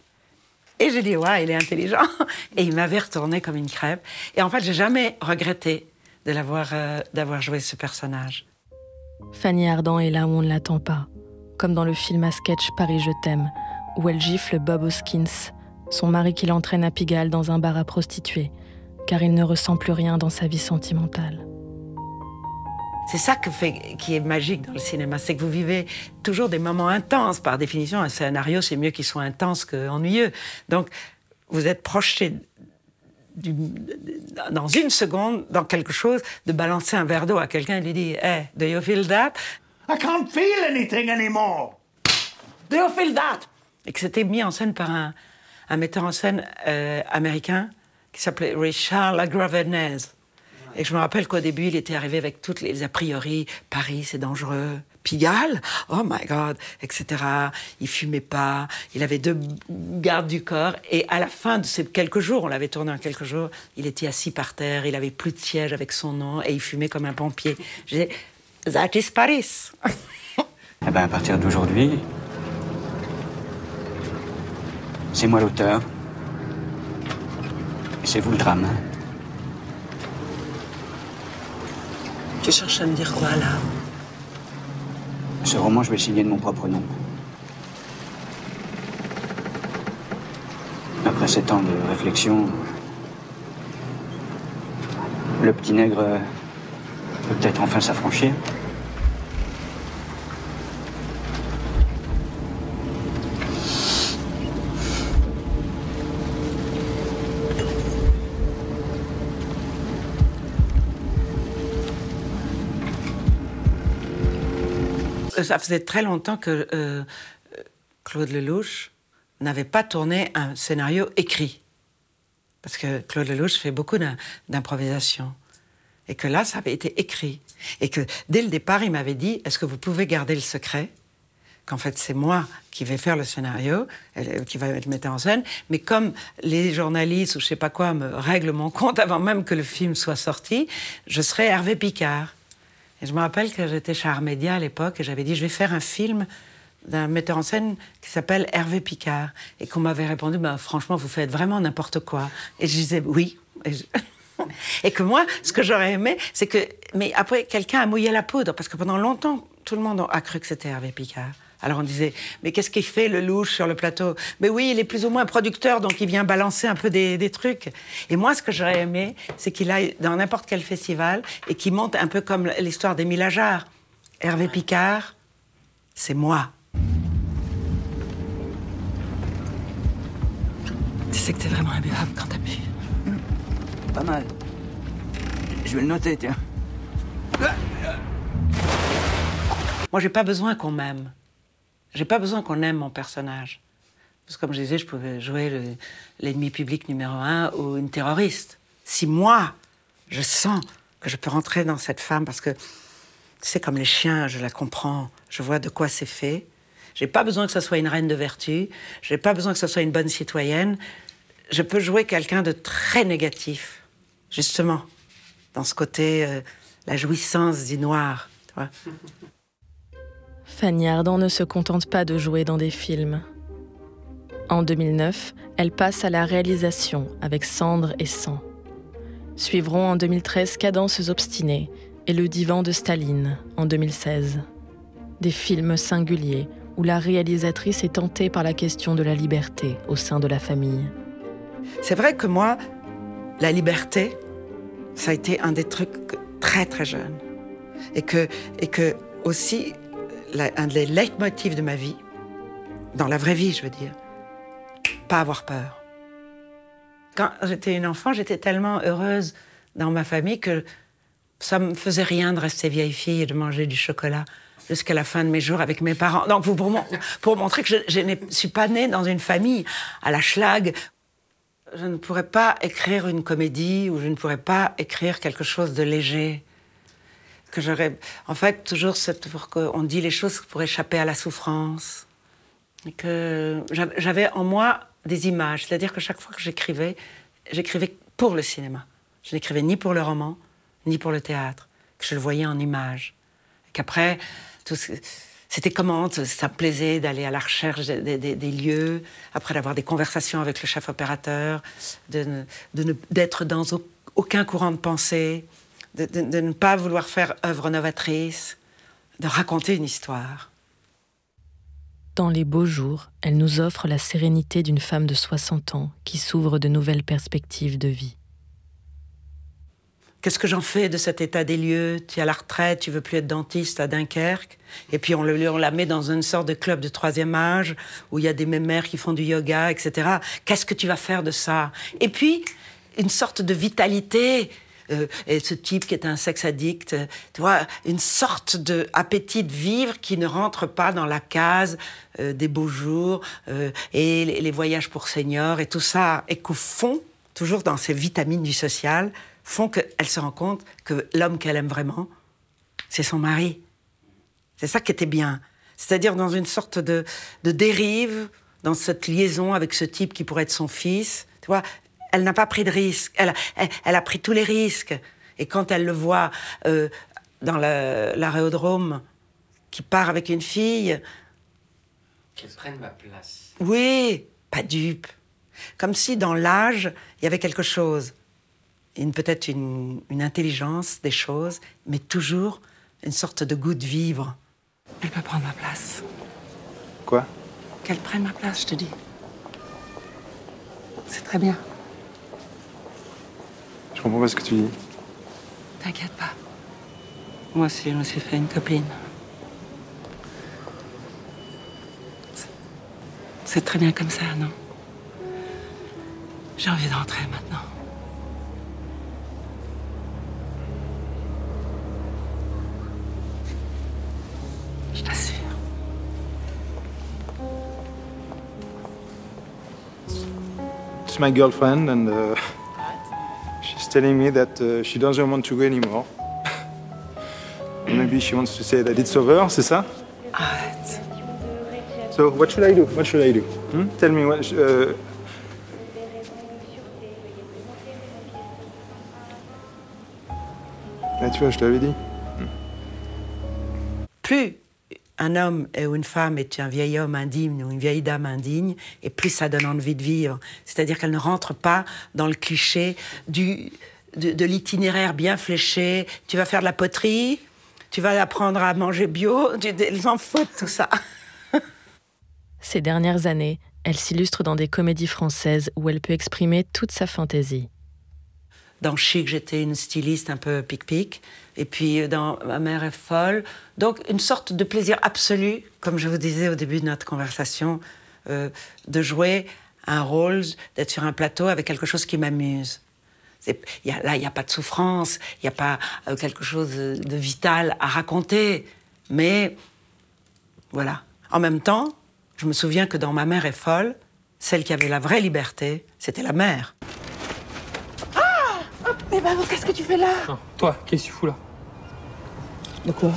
Et j'ai dit, ouais, il est intelligent. Et il m'avait retourné comme une crêpe. Et en fait, j'ai jamais regretté d'avoir joué ce personnage. Fanny Ardant est là où on ne l'attend pas, comme dans le film à sketch Paris je t'aime, où elle gifle Bob Hoskins, son mari qui l'entraîne à Pigalle dans un bar à prostituées, car il ne ressent plus rien dans sa vie sentimentale. C'est ça qui est magique dans le cinéma, c'est que vous vivez toujours des moments intenses. Par définition, un scénario, c'est mieux qu'il soit intense qu'ennuyeux. Donc, vous êtes projeté dans une seconde, dans quelque chose, de balancer un verre d'eau à quelqu'un et lui dire « Hey, do you feel that? I can't feel anything anymore. Do you feel that? » Et que c'était mis en scène par un metteur en scène américain qui s'appelait Richard LaGravenese. Et je me rappelle qu'au début, il était arrivé avec toutes les a priori. Paris, c'est dangereux. Pigalle, oh my God, etc. Il fumait pas. Il avait 2 gardes du corps. Et à la fin de ces quelques jours, on l'avait tourné en quelques jours, il était assis par terre. Il avait plus de siège avec son nom et il fumait comme un pompier. Je disais, that is Paris. Eh ben, à partir d'aujourd'hui, c'est moi l'auteur. Et c'est vous le drame. Tu cherches à me dire quoi, là? Ce roman, je vais le signer de mon propre nom. Après 7 ans de réflexion, le petit nègre peut peut-être enfin s'affranchir. Ça faisait très longtemps que Claude Lelouch n'avait pas tourné un scénario écrit. Parce que Claude Lelouch fait beaucoup d'improvisation. Et que là, ça avait été écrit. Et que dès le départ, il m'avait dit, est-ce que vous pouvez garder le secret? Qu'en fait, c'est moi qui vais faire le scénario, qui va être metteur en scène. Mais comme les journalistes ou je sais pas quoi me règlent mon compte avant même que le film soit sorti, je serai Hervé Picard. Et je me rappelle que j'étais chez Armédia à l'époque et j'avais dit, je vais faire un film d'un metteur en scène qui s'appelle Hervé Picard. Et qu'on m'avait répondu, ben, franchement, vous faites vraiment n'importe quoi. Et je disais, oui. Et que moi, ce que j'aurais aimé, c'est que... Mais après, quelqu'un a mouillé la poudre, parce que pendant longtemps, tout le monde a cru que c'était Hervé Picard. Alors on disait, mais qu'est-ce qu'il fait, le louche, sur le plateau? Mais oui, il est plus ou moins producteur, donc il vient balancer un peu des trucs. Et moi, ce que j'aurais aimé, c'est qu'il aille dans n'importe quel festival et qu'il monte un peu comme l'histoire d'Émile Ajar. Hervé Picard, c'est moi. Tu sais que t'es vraiment imbuvable quand t'as bu. Pas mal. Je vais le noter, tiens. Moi, j'ai pas besoin qu'on m'aime. J'ai pas besoin qu'on aime mon personnage. Parce que, comme je disais, je pouvais jouer l'ennemi public numéro 1 ou une terroriste. Si moi, je sens que je peux rentrer dans cette femme, parce que c'est comme les chiens, je la comprends, je vois de quoi c'est fait. J'ai pas besoin que ce soit une reine de vertu, j'ai pas besoin que ce soit une bonne citoyenne. Je peux jouer quelqu'un de très négatif, justement, dans ce côté, la jouissance du noir, tu vois. Fanny Ardant ne se contente pas de jouer dans des films. En 2009, elle passe à la réalisation avec Cendre et Sang. Suivront en 2013 Cadences obstinées et Le divan de Staline en 2016. Des films singuliers où la réalisatrice est tentée par la question de la liberté au sein de la famille. C'est vrai que moi, la liberté, ça a été un des trucs très très jeunes. Et que aussi, un des leitmotifs de ma vie, dans la vraie vie, je veux dire, pas avoir peur. Quand j'étais une enfant, j'étais tellement heureuse dans ma famille que ça me faisait rien de rester vieille fille et de manger du chocolat jusqu'à la fin de mes jours avec mes parents. Donc, pour montrer que je ne suis pas née dans une famille à la schlag. Je ne pourrais pas écrire une comédie ou je ne pourrais pas écrire quelque chose de léger. que j'aurais... En fait, toujours, on dit les choses pour échapper à la souffrance. Et que j'avais en moi des images. C'est-à-dire que chaque fois que j'écrivais pour le cinéma. Je n'écrivais ni pour le roman, ni pour le théâtre. Que je le voyais en images. Et qu'après, c'était comment, ça me plaisait d'aller à la recherche des lieux, après d'avoir des conversations avec le chef opérateur, d'être dans aucun courant de pensée, de ne pas vouloir faire œuvre novatrice, de raconter une histoire. Dans les beaux jours, elle nous offre la sérénité d'une femme de 60 ans qui s'ouvre de nouvelles perspectives de vie. Qu'est-ce que j'en fais de cet état des lieux? Tu es à la retraite, tu veux plus être dentiste à Dunkerque, et puis on la met dans une sorte de club de 3e âge, où il y a des mémères qui font du yoga, etc. Qu'est-ce que tu vas faire de ça? Et puis, une sorte de vitalité, et ce type qui est un sex addict, tu vois, une sorte d'appétit de vivre qui ne rentre pas dans la case des beaux jours, et les voyages pour seniors, et tout ça, et qu'au fond, toujours dans ces vitamines du social, font qu'elle se rend compte que l'homme qu'elle aime vraiment, c'est son mari. C'est ça qui était bien. C'est-à-dire dans une sorte de dérive, dans cette liaison avec ce type qui pourrait être son fils. Tu vois, elle n'a pas pris de risque. Elle a pris tous les risques. Et quand elle le voit dans l'aérodrome, qui part avec une fille... Qu'elle prenne ma place. Oui, pas dupe. Comme si dans l'âge, il y avait quelque chose. Peut-être une intelligence des choses, mais toujours une sorte de goût de vivre. Elle peut prendre ma place. Quoi? Qu'elle prenne ma place, je te dis. C'est très bien. Je comprends pas ce que tu dis. T'inquiète pas. Moi aussi, je me suis fait une copine. C'est très bien comme ça, non? J'ai envie d'entrer maintenant. Je t'assure. It's my girlfriend and she's telling me that she doesn't want to go anymore. Maybe she wants to say that it's over, c'est ça? Arrête. So what should I do? What should I do? Tell me what... Ah, tu vois, je te l'avais dit. Plus un homme ou une femme est un vieil homme indigne ou une vieille dame indigne, et plus ça donne envie de vivre. C'est-à-dire qu'elle ne rentre pas dans le cliché de l'itinéraire bien fléché. Tu vas faire de la poterie, tu vas apprendre à manger bio, ils en foutent tout ça. Ces dernières années, elle s'illustre dans des comédies françaises où elle peut exprimer toute sa fantaisie. Dans Chic, j'étais une styliste un peu pic-pic. Et puis dans Ma mère est folle. Donc une sorte de plaisir absolu, comme je vous disais au début de notre conversation, de jouer un rôle, d'être sur un plateau avec quelque chose qui m'amuse. Là, il n'y a pas de souffrance, il n'y a pas quelque chose de vital à raconter. Mais voilà. En même temps, je me souviens que dans Ma mère est folle, celle qui avait la vraie liberté, c'était la mère. Mais Maman, qu'est-ce que tu fais là? Non, toi, qu'est-ce que tu fous là? De quoi?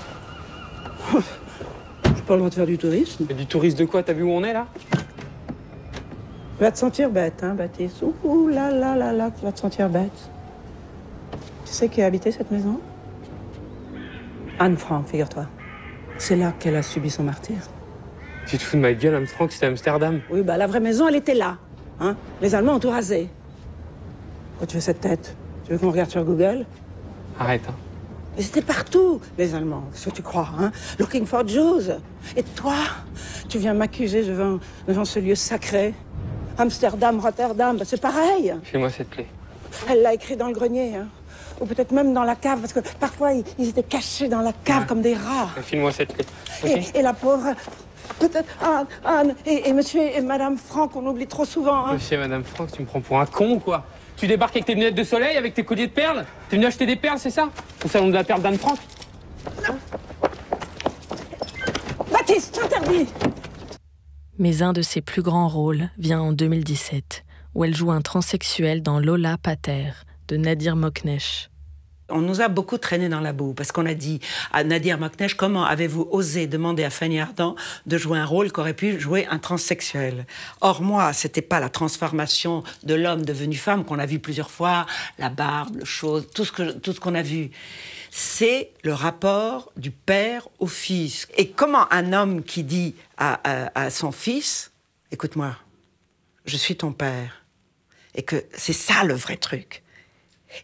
J'ai pas le droit de faire du tourisme. Mais du tourisme de quoi? T'as vu où on est là? Tu vas te sentir bête, hein, Baptiste. Ouh là là là là, tu vas te sentir bête. Tu sais qui a habité cette maison? Anne Frank, figure-toi. C'est là qu'elle a subi son martyre. Tu te fous de ma gueule, Anne Frank, c'était à Amsterdam. Oui, bah la vraie maison, elle était là. Hein? Les Allemands ont tout rasé. Pourquoi tu fais cette tête? Tu veux qu'on regarde sur Google? Arrête, hein. Mais c'était partout, les Allemands. Qu'est-ce que tu crois, hein? Looking for Jews. Et toi, tu viens m'accuser devant ce lieu sacré. Amsterdam, Rotterdam, bah c'est pareil. Fais-moi cette clé. Elle l'a écrit dans le grenier, hein. Ou peut-être même dans la cave, parce que parfois, ils étaient cachés dans la cave comme des rats. File-moi cette clé. Okay. Et la pauvre... Peut-être Anne et monsieur et madame Franck, on oublie trop souvent, hein. Monsieur et madame Franck, tu me prends pour un con ou quoi? Tu débarques avec tes lunettes de soleil, avec tes colliers de perles? T'es venu acheter des perles, c'est ça? Au salon de la perle d'Anne Frank? Non. Baptiste, t'interdis! Mais un de ses plus grands rôles vient en 2017, où elle joue un transsexuel dans Lola Pater, de Nadir Moknesh. On nous a beaucoup traîné dans la boue, parce qu'on a dit à Nadir Maknesh, comment avez-vous osé demander à Fanny Ardant de jouer un rôle qu'aurait pu jouer un transsexuel? Or, moi, c'était pas la transformation de l'homme devenu femme qu'on a vu plusieurs fois, la barbe, le chose, tout ce qu'on a vu. C'est le rapport du père au fils. Et comment un homme qui dit à son fils, écoute-moi, je suis ton père, et que c'est ça le vrai truc.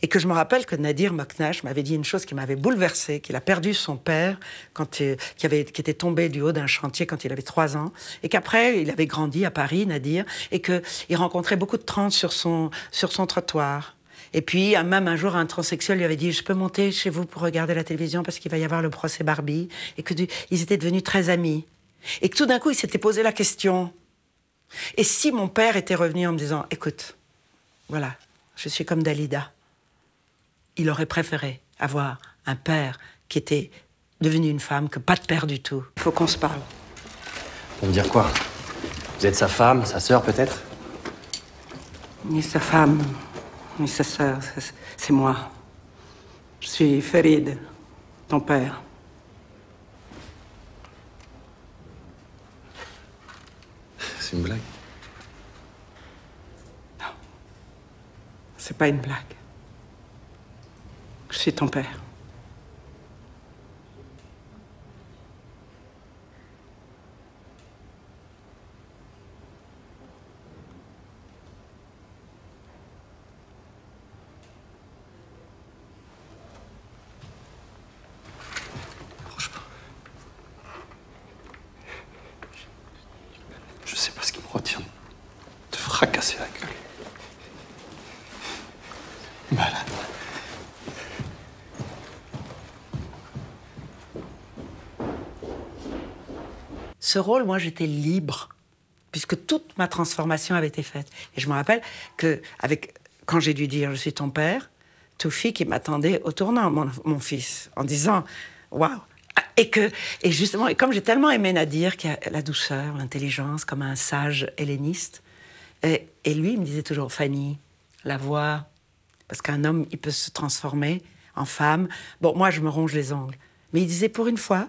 Et que je me rappelle que Nadir Maknesh m'avait dit une chose qui m'avait bouleversée, qu'il a perdu son père qui était tombé du haut d'un chantier quand il avait 3 ans, et qu'après il avait grandi à Paris, Nadir, et qu'il rencontrait beaucoup de trans sur son trottoir. Et puis même un jour un transsexuel lui avait dit « Je peux monter chez vous pour regarder la télévision parce qu'il va y avoir le procès Barbie », et qu'ils étaient devenus très amis. Et que tout d'un coup il s'était posé la question « Et si mon père était revenu en me disant « Écoute, voilà, je suis comme Dalida », il aurait préféré avoir un père qui était devenu une femme que pas de père du tout. Il faut qu'on se parle. Pour me dire quoi? Vous êtes sa femme, sa sœur peut-être? Ni sa femme, ni sa sœur, c'est moi. Je suis Farid, ton père. C'est une blague? Non. C'est pas une blague. Je suis ton père. Franchement, je sais pas ce qui me retient de fracasser la gueule. Malade. Ce rôle, moi, j'étais libre, puisque toute ma transformation avait été faite. Et je me rappelle que, quand j'ai dû dire « je suis ton père », Toufi qui m'attendait au tournant, mon fils, en disant « waouh ». Et justement, et comme j'ai tellement aimé Nadir, qui a la douceur, l'intelligence, comme un sage helléniste, et lui, il me disait toujours « Fanny, la voix », parce qu'un homme, il peut se transformer en femme. Bon, moi, je me ronge les ongles. Mais il disait « pour une fois »,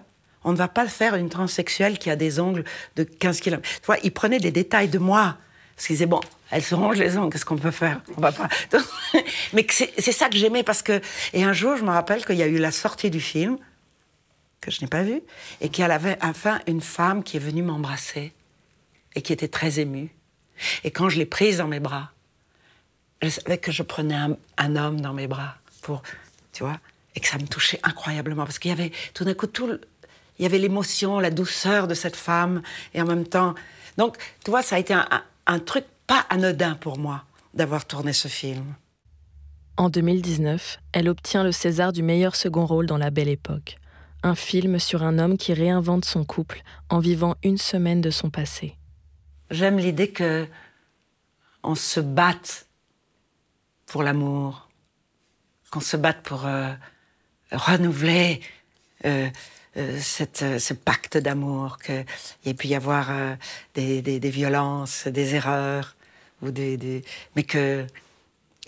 on ne va pas faire une transsexuelle qui a des ongles de 15 km. Tu vois, il prenait des détails de moi. Parce qu'il disait, bon, elle se ronge les ongles, qu'est-ce qu'on peut faire? On va pas... Mais c'est ça que j'aimais, parce que... Et un jour, je me rappelle qu'il y a eu la sortie du film, que je n'ai pas vu, et qu'il y avait enfin une femme qui est venue m'embrasser, et qui était très émue. Et quand je l'ai prise dans mes bras, je savais que je prenais un homme dans mes bras, tu vois, et que ça me touchait incroyablement, parce qu'il y avait tout d'un coup il y avait l'émotion, la douceur de cette femme, et en même temps... Donc, tu vois, ça a été un truc pas anodin pour moi, d'avoir tourné ce film. En 2019, elle obtient le César du meilleur second rôle dans La Belle Époque. Un film sur un homme qui réinvente son couple en vivant une semaine de son passé. J'aime l'idée qu'on se batte pour l'amour, qu'on se batte pour renouveler... ce pacte d'amour, qu'il peut y avoir des violences, des erreurs, mais que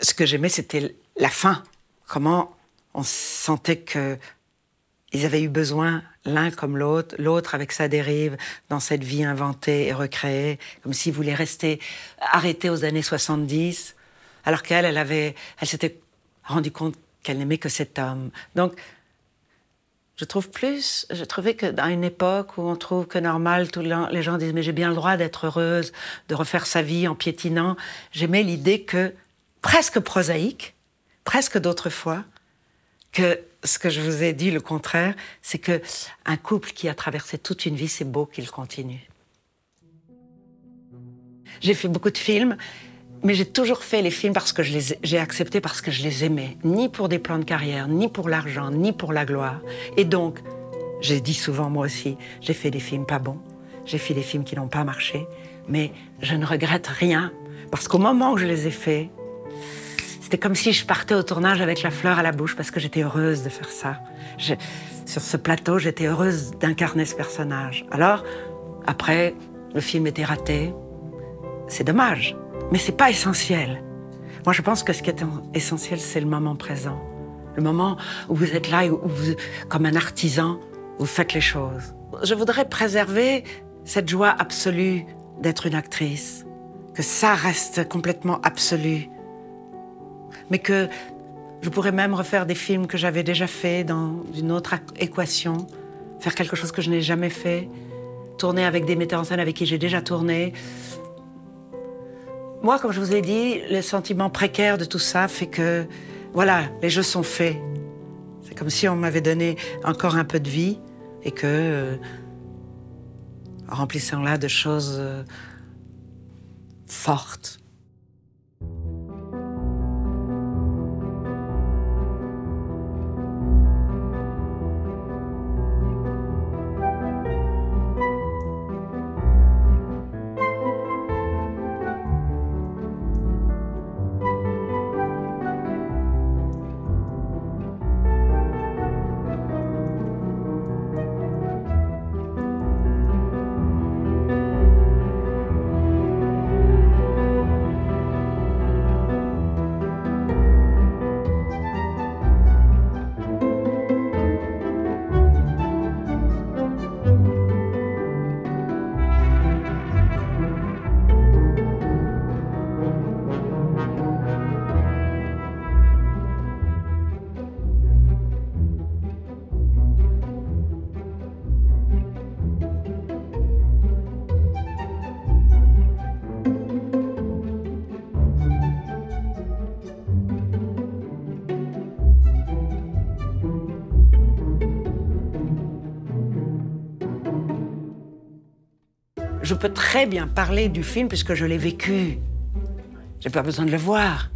ce que j'aimais, c'était la fin. Comment on sentait qu'ils avaient eu besoin, l'un comme l'autre, l'autre avec sa dérive, dans cette vie inventée et recréée, comme s'ils voulaient rester arrêtés aux années 70, alors qu'elle, elle s'était rendue compte qu'elle n'aimait que cet homme. Donc, je trouvais que dans une époque où on trouve que normal, les gens disent « mais j'ai bien le droit d'être heureuse, de refaire sa vie en piétinant », j'aimais l'idée que, presque prosaïque, presque d'autrefois, que ce que je vous ai dit, le contraire, c'est qu'un couple qui a traversé toute une vie, c'est beau qu'il continue. J'ai fait beaucoup de films, mais j'ai toujours fait les films parce que j'ai accepté parce que je les aimais. Ni pour des plans de carrière, ni pour l'argent, ni pour la gloire. Et donc, j'ai dit souvent moi aussi, j'ai fait des films pas bons, j'ai fait des films qui n'ont pas marché, mais je ne regrette rien. Parce qu'au moment où je les ai faits, c'était comme si je partais au tournage avec la fleur à la bouche parce que j'étais heureuse de faire ça. Sur ce plateau, j'étais heureuse d'incarner ce personnage. Alors, après, le film était raté. C'est dommage. Mais c'est pas essentiel. Moi, je pense que ce qui est essentiel, c'est le moment présent. Le moment où vous êtes là, et où vous, comme un artisan, vous faites les choses. Je voudrais préserver cette joie absolue d'être une actrice. Que ça reste complètement absolu. Mais que je pourrais même refaire des films que j'avais déjà faits dans une autre équation, faire quelque chose que je n'ai jamais fait, tourner avec des metteurs en scène avec qui j'ai déjà tourné. Moi, comme je vous ai dit, le sentiment précaire de tout ça fait que, voilà, les jeux sont faits. C'est comme si on m'avait donné encore un peu de vie et que, en remplissant-la de choses fortes. Je peux très bien parler du film puisque je l'ai vécu. J'ai pas besoin de le voir.